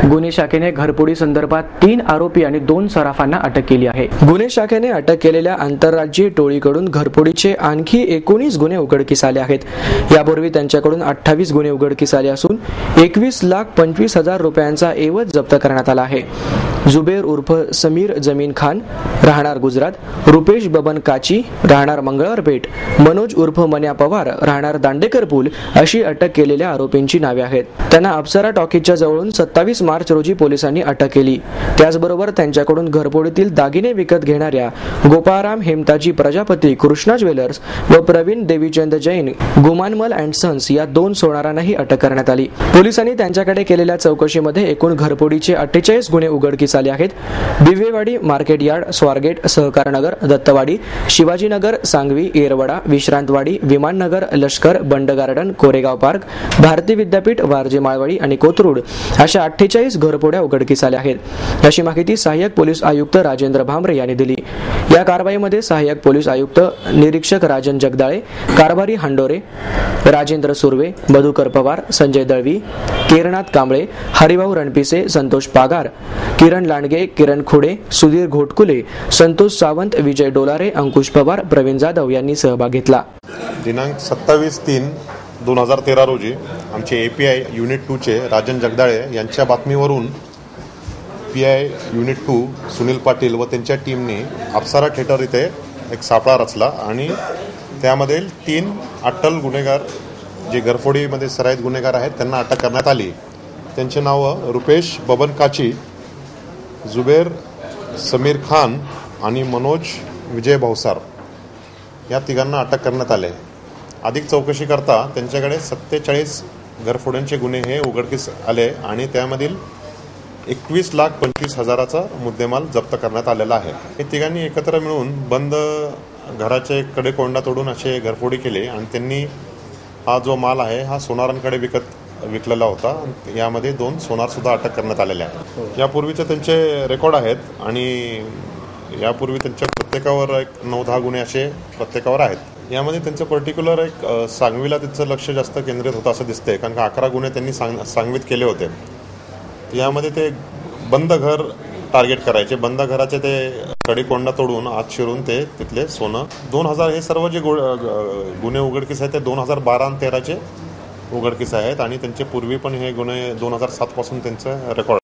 गुन्हे शाखेने घरफोडी संदर्भात 3 आरोपी आणि 2 सराफांना अटक केली आहे। गुन्हे शाखेने अटक केलेल्या आंतरराज्यीय टोळीकडून घरफोडीचे आणखी 19 गुन्हे उघडकीस आले आहेत। यापूर्वी त्यांच्याकडून 28 गुन्हे उघडकीस आले असून 21,25,000 रुपयांचा एवज जप्त करण्यात आला आहे। जुबेर उर्फ समीर जमीन खान राहणार गुजरात, रुपेश बबन काची राहणार मंगळवारपेठ, मनोज उर्फ मन्या पवार राहणार दांडेकर पूल अशी अटक केलेल्या आरोपींची नावे आहेत। त्यांना अप्सरा टॉकीजच्या जवळून 27 मार्च रोजी पोलिसांनी अटक केली। त्याचबरोबर त्यांच्याकडून घरफोडीतील दागिने विकत घेणाऱ्या गोपाराम हेमताजी प्रजापती कृष्णा ज्वेलर्स व प्रवीण देवीचंद जैन गुमानमल अँड सन्स या 2 सोनारांनाही अटक करण्यात आली। पोलिसांनी त्यांच्याकडे केलेल्या चौकशीमध्ये एकूण घरफोडीचे 48 गुन्हे उघडकीस आले आहेत। दिवेवाडी, मार्केट यार्ड, स्वारगेट, सहकारनगर, दत्तवाडी, शिवाजीनगर, सांगवी, येरवडा, विश्रांतवाडी, विमाननगर, लष्कर, बंड गार्डन, कोरेगाव पार्क, भारती विद्यापीठ, वारजे माळवाडी आणि कोथरूड अशा 48 घरफोड्या उघडकीस आल्या आहेत, अशी माहिती सहाय्यक पोलीस आयुक्त राजेंद्र भांबरे यांनी दिली। या कारवाईमध्ये सहाय्यक पोलीस आयुक्त निरीक्षक राजन जगदाळे, कारभारी हांडोरे, राजेंद्र सुर्वे, मधुकर पवार, संजय दळवी, केरनाथ कांबळे, हरिभाऊ रणपिसे, संतोष पागार, किरण लांडगे, किरण खोडे, सुधीर घोटकुले, संतोष सावंत, विजय डोलारे, अंकुश पवार, प्रवीण जाधव यांनी सहभाग घेतला। दिनांक 27/3/2013 रोजी आमचे API युनिट 2 चे राजन जगदाळे यांच्या बातमीवरून PI युनिट 2 सुनील पाटील व त्यांच्या टीमने अप्सरा थिएटर इथे एक सापळा रचला आणि त्यामध्ये 3 अट्टल गुन्हेगार जे घरफोडीमध्ये सराईत गुन्हेगार आहेत त्यांना अटक करण्यात आली। त्यांचे नाव रुपेश बबन काची, जुबेर समीर खान आणि मनोज विजय भावसार या तिघांना अटक करण्यात आले। अधिक चौकशी करता त्यांच्याकडे 47 घरफोड्यांचे गुन्हे हे उघडकीस आले आणि त्यामधील 21,25,000चा मुद्देमाल जप्त करण्यात आलेला आहे। हे तिघांनी एकत्र मिळून बंद घराचे कडे कोंडा तोडून असे घरफोडी केली आणि त्यांनी हा जो माल आहे हा सोनारांकडे विकलेला होता। यामध्ये 2 सोनार सुद्धा अटक करण्यात आलेले आहेत। यापूर्वीचे त्यांचे रेकॉर्ड आहेत आणि यापूर्वी त्यांच्या प्रत्येकावर एक 9-10 गुन्हे असे प्रत्येकावर आहेत। यामध्ये त्यांचं पर्टिक्युलर एक सांगवीला त्यांचं लक्ष जास्त केंद्रित होतं असं दिसतंय, कारण का 11 गुन्हे त्यांनी सांगवीत केले होते। यामध्ये ते बंद घर टार्गेट करायचे, बंद घराचे ते कडेकोंडा तोडून आत शिरून ते तिथले सोनं 2000 हे सर्व जे गुन्हे उघडकीस आहेत ते 2012 आणि 13चे उघडकीस आहेत आणि त्यांचे पूर्वी पण हे गुन्हे 2007 पासून त्यांचं रेकॉर्ड